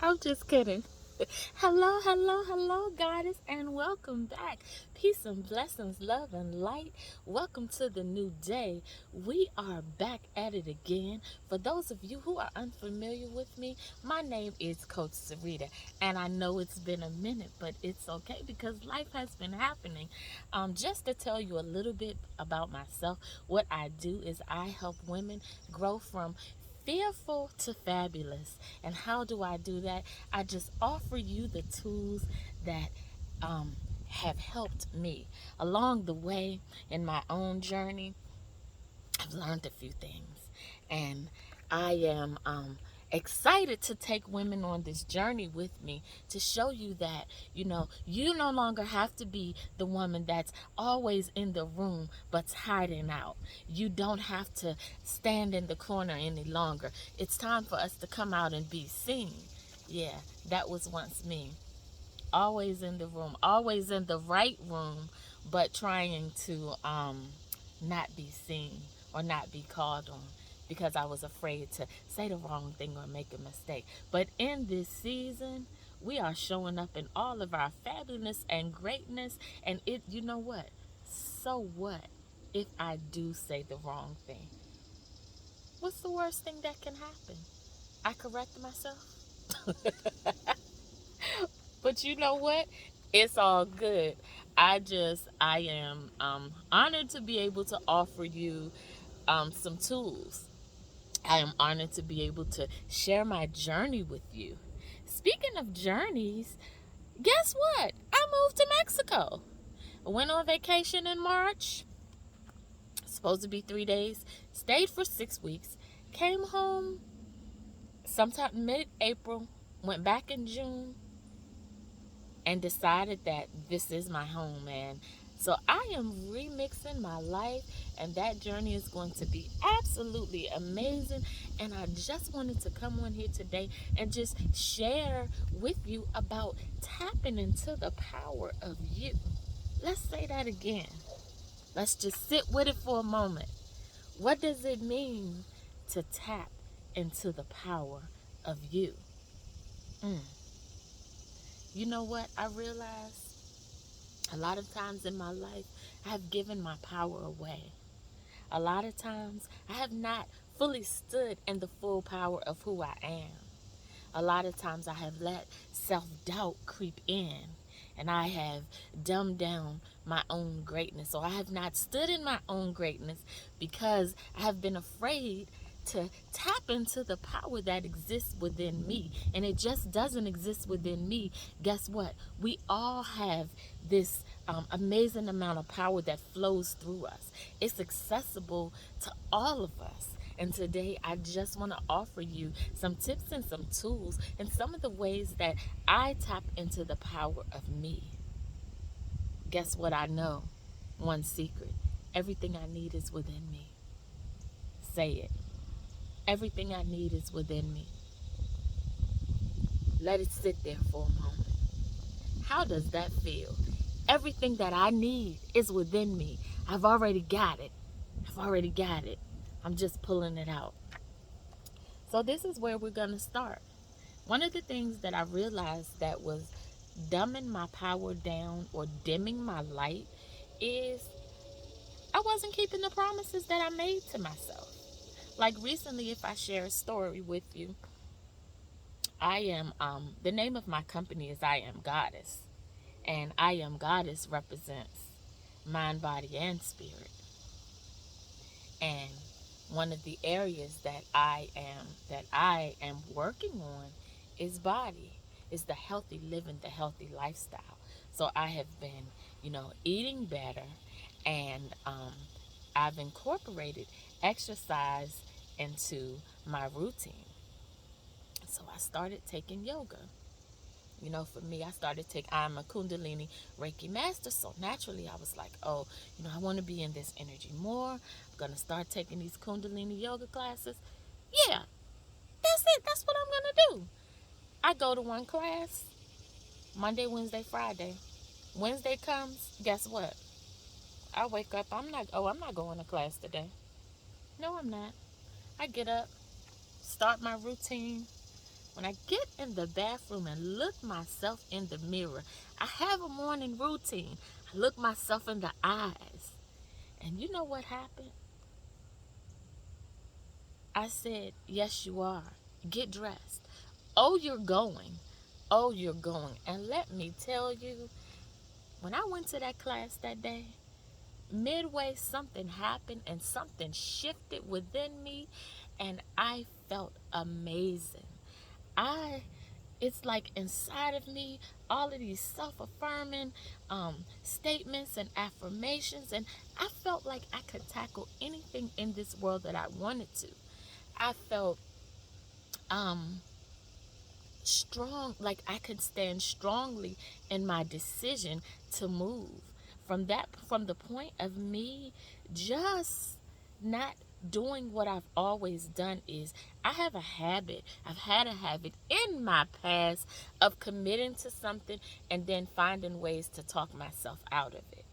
I'm just kidding. Hello, hello, hello, goddess, and welcome back. Peace and blessings, love and light. Welcome to the new day. We are back at it again. For those of you who are unfamiliar with me, my name is Coach Serrita, and I know it's been a minute, but it's okay because life has been happening. Just to tell you a little bit about myself, what I do is I help women grow from fearful to fabulous. And how do I do that? I just offer you the tools that have helped me along the way in my own journey. I've learned a few things, and I am excited to take women on this journey with me to show you that you no longer have to be the woman that's always in the room but's hiding out. You don't have to stand in the corner any longer. It's time for us to come out and be seen. Yeah, that was once me. Always in the room, always in the right room, but trying to not be seen or not be called on because I was afraid to say the wrong thing or make a mistake. But in this season, we are showing up in all of our fabulous and greatness. And you know what? So what if I do say the wrong thing? What's the worst thing that can happen? I correct myself. But you know what? It's all good. I am honored to be able to offer you some tools. I am honored to be able to share my journey with you. Speaking of journeys, guess what? I moved to Mexico. I went on vacation in March. Supposed to be 3 days. Stayed for 6 weeks. Came home sometime mid-April. Went back in June and decided that this is my home, man. So I am remixing my life, and that journey is going to be absolutely amazing. And I just wanted to come on here today and just share with you about tapping into the power of you. Let's say that again. Let's just sit with it for a moment. What does it mean to tap into the power of you? Mm. You know what I realized? A lot of times in my life, I have given my power away. A lot of times, I have not fully stood in the full power of who I am. A lot of times, I have let self doubt creep in, and I have dumbed down my own greatness. Or I have not stood in my own greatness because I have been afraid to tap into the power that exists within me. And it just doesn't exist within me. Guess what? We all have this amazing amount of power that flows through us. It's accessible to all of us. And today, I just want to offer you some tips and some tools and some of the ways that I tap into the power of me. Guess what I know? One secret. Everything I need is within me. Say it. Everything I need is within me. Let it sit there for a moment. How does that feel? Everything that I need is within me. I've already got it. I've already got it. I'm just pulling it out. So this is where we're going to start. One of the things that I realized that was dumbing my power down or dimming my light is I wasn't keeping the promises that I made to myself. Like recently, if I share a story with you, I am, the name of my company is I Am Goddess. And I Am Goddess represents mind, body, and spirit. And one of the areas that I am working on is body, is the healthy living, the healthy lifestyle. So I have been, eating better, and I've incorporated exercise into my routine. So I started taking yoga. For me, I'm a Kundalini Reiki master. So naturally, I was like, oh, I want to be in this energy more. I'm going to start taking these Kundalini yoga classes. Yeah, that's it. That's what I'm going to do. I go to one class Monday, Wednesday, Friday. Wednesday comes, guess what? I wake up. I'm not going to class today. No, I'm not. I get up, start my routine, When I get in the bathroom and look myself in the mirror, I have a morning routine. I look myself in the eyes. And you know what happened? I said, yes, you are. Get dressed. Oh, you're going. Oh, you're going. And let me tell you, when I went to that class that day, midway something happened and something shifted within me, and I felt amazing. I it's like inside of me, all of these self-affirming statements and affirmations, and I felt like I could tackle anything in this world that I wanted to. I felt um strong, like I could stand strongly in my decision to move. From the point of me just not doing what I've always done is I've had a habit in my past of committing to something and then finding ways to talk myself out of it.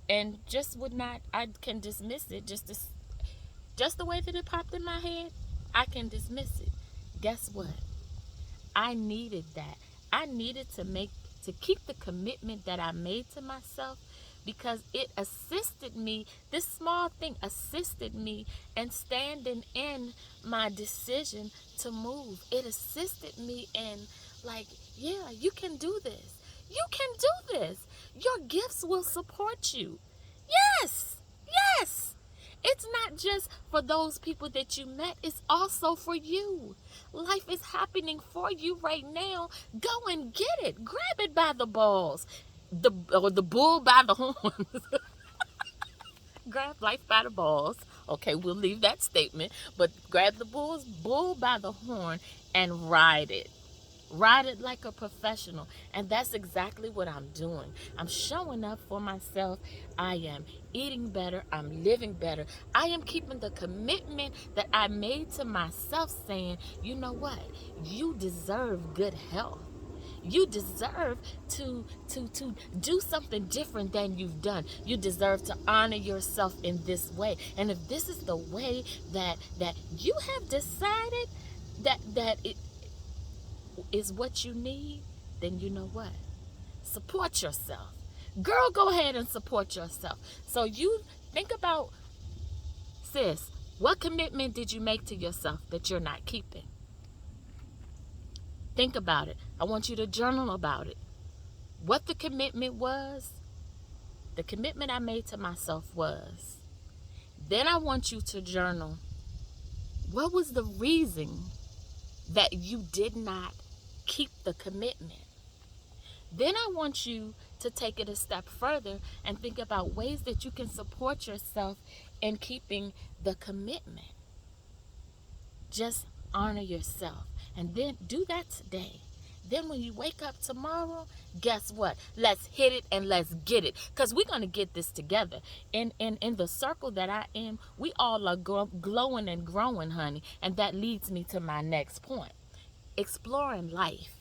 And just would not I can dismiss it just the way that it popped in my head. I can dismiss it. Guess what? I needed that. I needed to keep the commitment that I made to myself, because it assisted me. This small thing assisted me in standing in my decision to move. It assisted me in, like, yeah, you can do this. You can do this. Your gifts will support you. Yes. Yes. It's not just for those people that you met, it's also for you. Life is happening for you right now. Go and get it. Grab it by the balls. The bull by the horns. Grab life by the balls. Okay, we'll leave that statement. But grab the bull by the horn and ride it. Ride it like a professional. And that's exactly what I'm doing. I'm showing up for myself. I am eating better. I'm living better. I am keeping the commitment that I made to myself, saying, you know what? You deserve good health. You deserve to do something different than you've done. You deserve to honor yourself in this way. And if this is the way that you have decided that it is what you need, then you know what? Support yourself. Girl, go ahead and support yourself. So you think about, sis, what commitment did you make to yourself that you're not keeping? Think about it. I want you to journal about it. What the commitment was, the commitment I made to myself was. Then I want you to journal, what was the reason that you did not keep the commitment? Then I want you to take it a step further and think about ways that you can support yourself in keeping the commitment. Just honor yourself. And then do that today. Then when you wake up tomorrow, guess what? Let's hit it and let's get it. Because we're going to get this together. In the circle that I am, we all are glowing and growing, honey. And that leads me to my next point. Exploring life.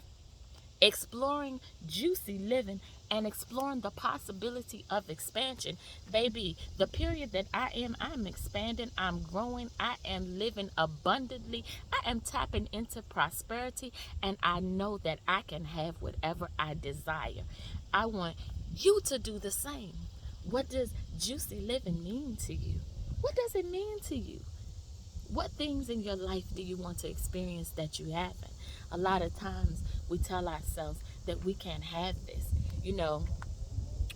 Exploring juicy living, and exploring the possibility of expansion. Baby, the period that I'm expanding, I'm growing, I am living abundantly, I am tapping into prosperity, and I know that I can have whatever I desire. I want you to do the same. What does juicy living mean to you? What does it mean to you? What things in your life do you want to experience that you haven't? A lot of times we tell ourselves that we can't have this. You know,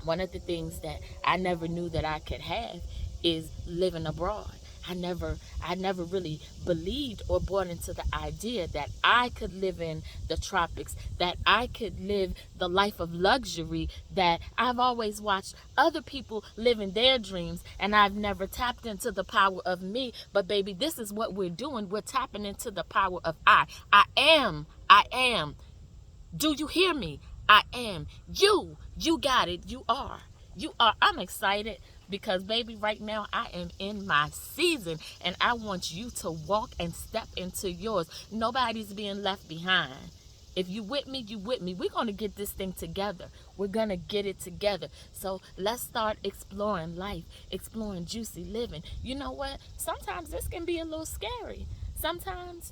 one of the things that I never knew that I could have is living abroad. I never really believed or bought into the idea that I could live in the tropics, that I could live the life of luxury, that I've always watched other people living their dreams, and I've never tapped into the power of me. But baby, this is what we're doing. We're tapping into the power of I. I am. Do you hear me? I am. You got it. You are. I'm excited because, baby, right now I am in my season and I want you to walk and step into yours. Nobody's being left behind. If you with me, you with me. We're going to get this thing together. We're going to get it together. So let's start exploring life, exploring juicy living. You know what? Sometimes this can be a little scary. Sometimes,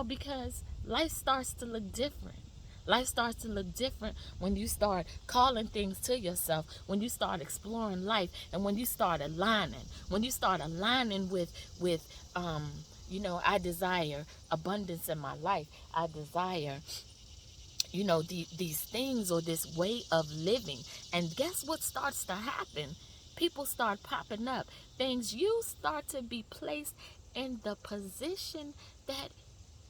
because life starts to look different. Life starts to look different when you start calling things to yourself, when you start exploring life, and when you start aligning. When you start aligning with I desire abundance in my life. I desire these things or this way of living. And guess what starts to happen? People start popping up. Things, you start to be placed in the position that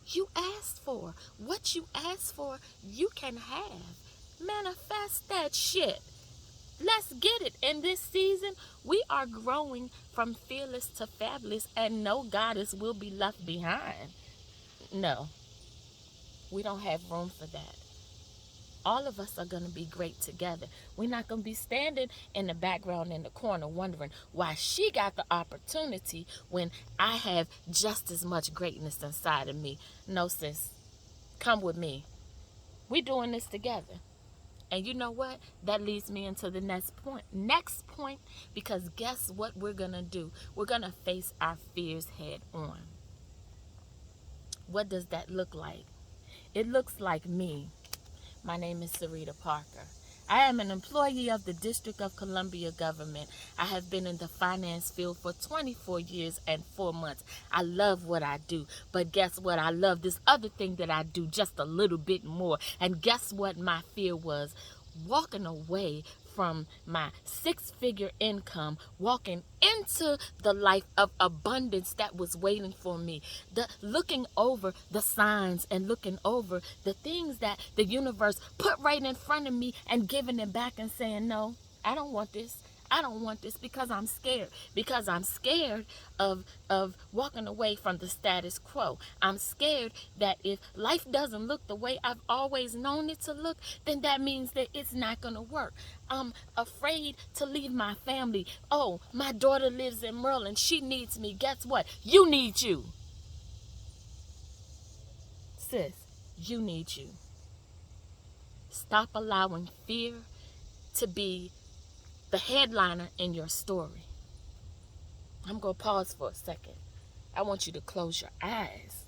you asked for. What you asked for, you can have. Manifest that shit. Let's get it. In this season, we are growing from fearless to fabulous, and no goddess will be left behind. No, we don't have room for that. All of us are going to be great together. We're not going to be standing in the background in the corner wondering why she got the opportunity when I have just as much greatness inside of me. No, sis, come with me. We're doing this together. And you know what? That leads me into the next point. Because guess what we're going to do? We're going to face our fears head on. What does that look like? It looks like me. My name is Serrita Parker. I am an employee of the District of Columbia government. I have been in the finance field for 24 years and 4 months. I love what I do. But guess what? I love this other thing that I do just a little bit more. And guess what my fear was? Walking away from my 6-figure income, walking into the life of abundance that was waiting for me. Looking over the signs and looking over the things that the universe put right in front of me and giving it back and saying, no, I don't want this. I don't want this because I'm scared. Because I'm scared of walking away from the status quo. I'm scared that if life doesn't look the way I've always known it to look, then that means that it's not going to work. I'm afraid to leave my family. Oh, my daughter lives in Maryland. She needs me. Guess what? You need you. Sis, you need you. Stop allowing fear to be the headliner in your story. I'm going to pause for a second. I want you to close your eyes.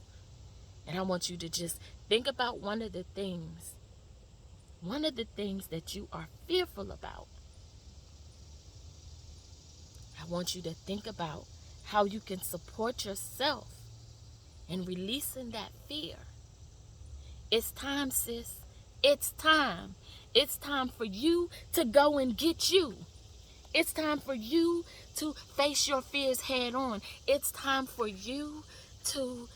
And I want you to just think about one of the things that you are fearful about. I want you to think about how you can support yourself in releasing that fear. It's time, sis. It's time. It's time for you to go and get you. It's time for you to face your fears head on. It's time for you to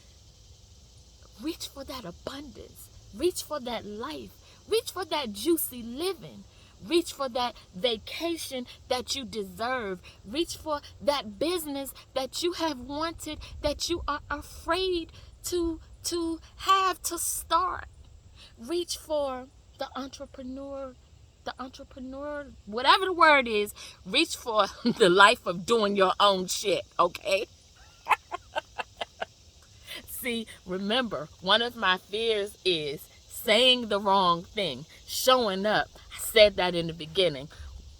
reach for that abundance. Reach for that life. Reach for that juicy living. Reach for that vacation that you deserve. Reach for that business that you have wanted, that you are afraid to have to start. Reach for the entrepreneur, whatever the word is. Reach for the life of doing your own shit, okay? See, remember, one of my fears is saying the wrong thing, showing up. I said that in the beginning.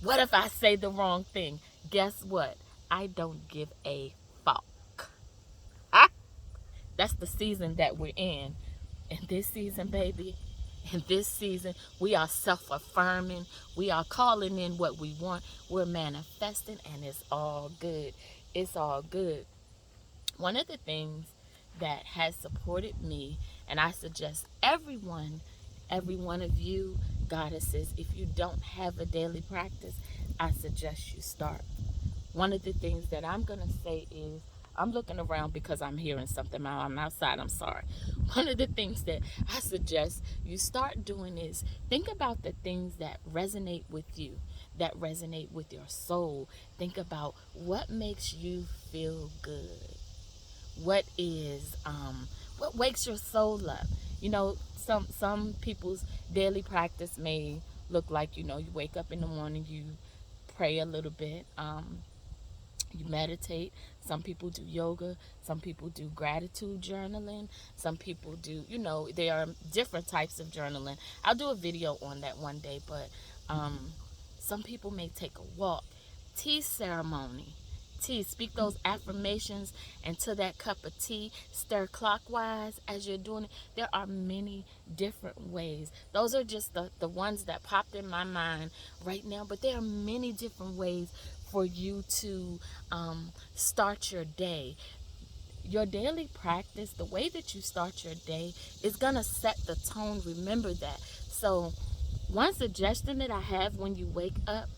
What if I say the wrong thing? Guess what? I don't give a fuck. That's the season that we're in. In this season, baby, in this season, we are self-affirming. We are calling in what we want. We're manifesting, and it's all good. It's all good. One of the things that has supported me, and I suggest every one of you goddesses, if you don't have a daily practice, I suggest you start. One of the things that I'm going to say is, I'm looking around because I'm hearing something. I'm outside. I'm sorry. One of the things that I suggest you start doing is think about the things that resonate with you, that resonate with your soul. Think about what makes you feel good. What wakes your soul up? Some people's daily practice may look like, you wake up in the morning, you pray a little bit, you meditate. Some people do yoga. Some people do gratitude journaling. Some people do, there are different types of journaling. I'll do a video on that one day, but some people may take a walk. Tea ceremony. tea. Speak those affirmations into that cup of tea. Stir clockwise as you're doing it. There are many different ways. Those are just the ones that popped in my mind right now. But there are many different ways for you to start your day. Your daily practice, the way that you start your day, is going to set the tone. Remember that. So, one suggestion that I have when you wake up,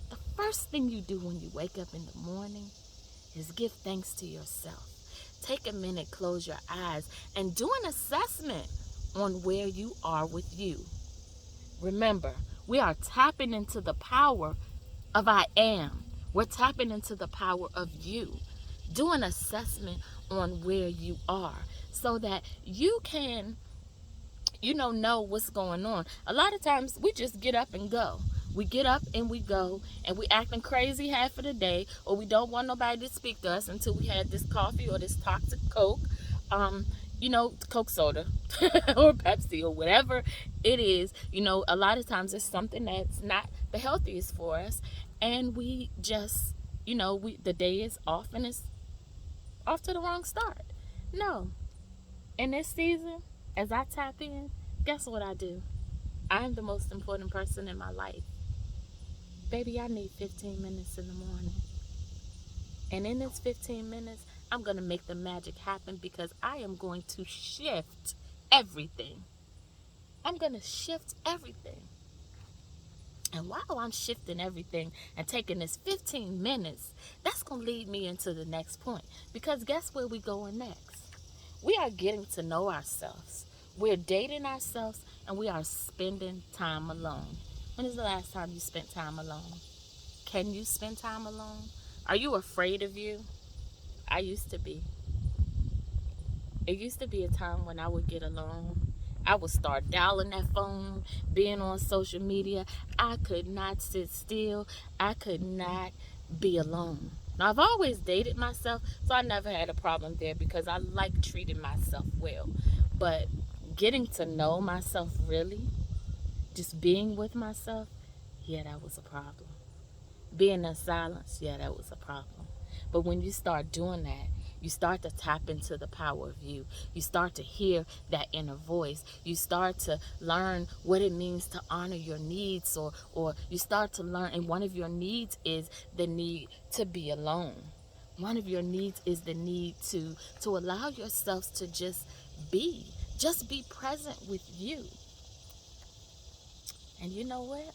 the first thing you do when you wake up in the morning is give thanks to yourself. Take a minute, close your eyes, and do an assessment on where you are with you. Remember, we are tapping into the power of I am. We're tapping into the power of you. Do an assessment on where you are so that you can, know what's going on. A lot of times we just get up and go. We get up and we go, and we acting crazy half of the day, or we don't want nobody to speak to us until we had this coffee or this toxic Coke, Coke soda or Pepsi or whatever it is. A lot of times it's something that's not the healthiest for us, and we just, the day is off and it's off to the wrong start. No, in this season, as I tap in, guess what I do? I am the most important person in my life. Baby, I need 15 minutes in the morning. And in this 15 minutes, I'm going to make the magic happen because I am going to shift everything. I'm going to shift everything. And while I'm shifting everything and taking this 15 minutes, that's going to lead me into the next point. Because guess where we're going next? We are getting to know ourselves. We're dating ourselves, and we are spending time alone. When is the last time you spent time alone? Can you spend time alone? Are you afraid of you? I used to be. It used to be a time when I would get alone. I would start dialing that phone, being on social media. I could not sit still. I could not be alone. Now, I've always dated myself, so I never had a problem there because I like treating myself well. But getting to know myself really, just being with myself, yeah, that was a problem. Being in silence, yeah, that was a problem. But when you start doing that, you start to tap into the power of you. You start to hear that inner voice. You start to learn what it means to honor your needs, or you start to learn, and one of your needs is the need to be alone. One of your needs is the need to allow yourselves to just be present with you. And you know what?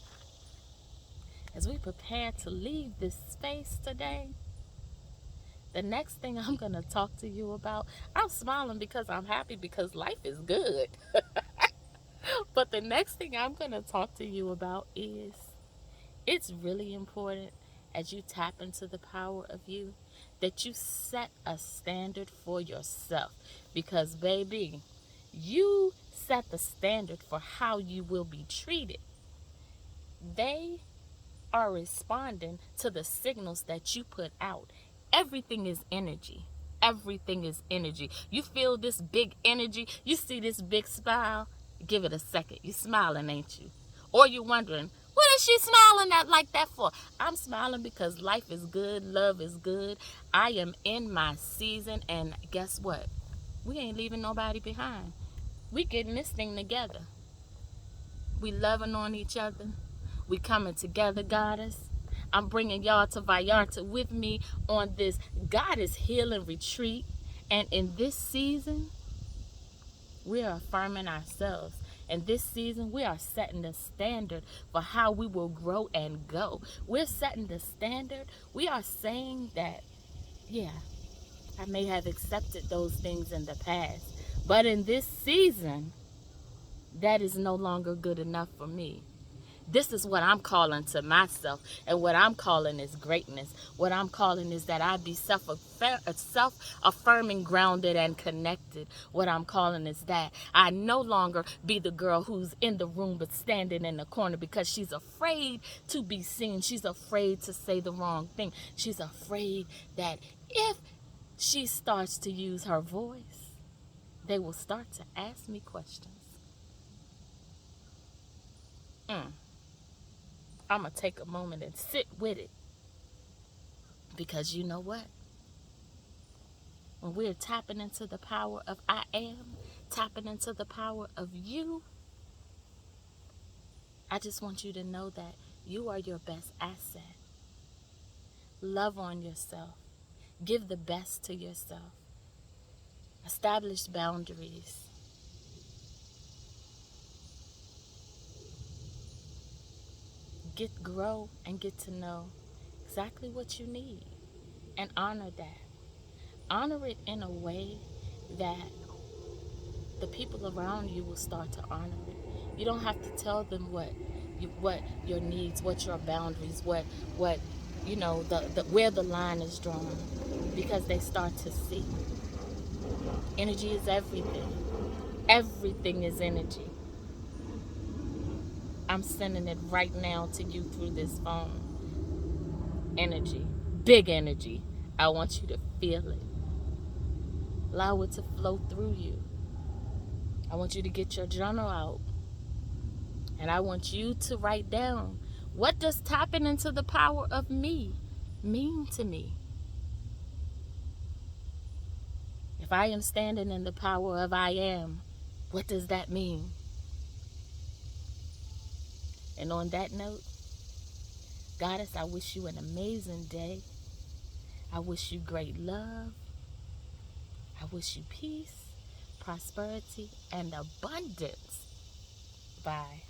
As we prepare to leave this space today, the next thing I'm going to talk to you about, I'm smiling because I'm happy because life is good. But the next thing I'm going to talk to you about is it's really important as you tap into the power of you that you set a standard for yourself. Because, baby, you set the standard for how you will be treated. They are responding to the signals that you put out. Everything is energy. Everything is energy. You feel this big energy. You see this big smile. Give it a second. You smiling, ain't you? Or you wondering, what is she smiling at like that for? I'm smiling because life is good. Love is good. I am in my season. And guess what? We ain't leaving nobody behind. We getting this thing together. We loving on each other. We coming together, goddess. I'm bringing y'all to Vallarta with me on this Goddess Healing Retreat. And in this season, we are affirming ourselves. And this season, we are setting the standard for how we will grow and go. We're setting the standard. We are saying that, yeah, I may have accepted those things in the past, but in this season, that is no longer good enough for me. This is what I'm calling to myself, and what I'm calling is greatness. What I'm calling is that I be self-affirming, grounded, and connected. What I'm calling is that I no longer be the girl who's in the room but standing in the corner because she's afraid to be seen. She's afraid to say the wrong thing. She's afraid that if she starts to use her voice, they will start to ask me questions. I'm going to take a moment and sit with it. Because you know what? When we're tapping into the power of I am, tapping into the power of you, I just want you to know that you are your best asset. Love on yourself. Give the best to yourself. Establish boundaries. Grow and get to know exactly what you need and honor that. Honor it in a way that the people around you will start to honor it. You don't have to tell them what your needs, what your boundaries, what the where the line is drawn, because they start to see. Energy is everything. Everything is energy. I'm sending it right now to you through this phone. Energy. Big energy. I want you to feel it. Allow it to flow through you. I want you to get your journal out. And I want you to write down, what does tapping into the power of me mean to me? If I am standing in the power of I am, what does that mean? And on that note, Goddess, I wish you an amazing day. I wish you great love. I wish you peace, prosperity, and abundance. Bye.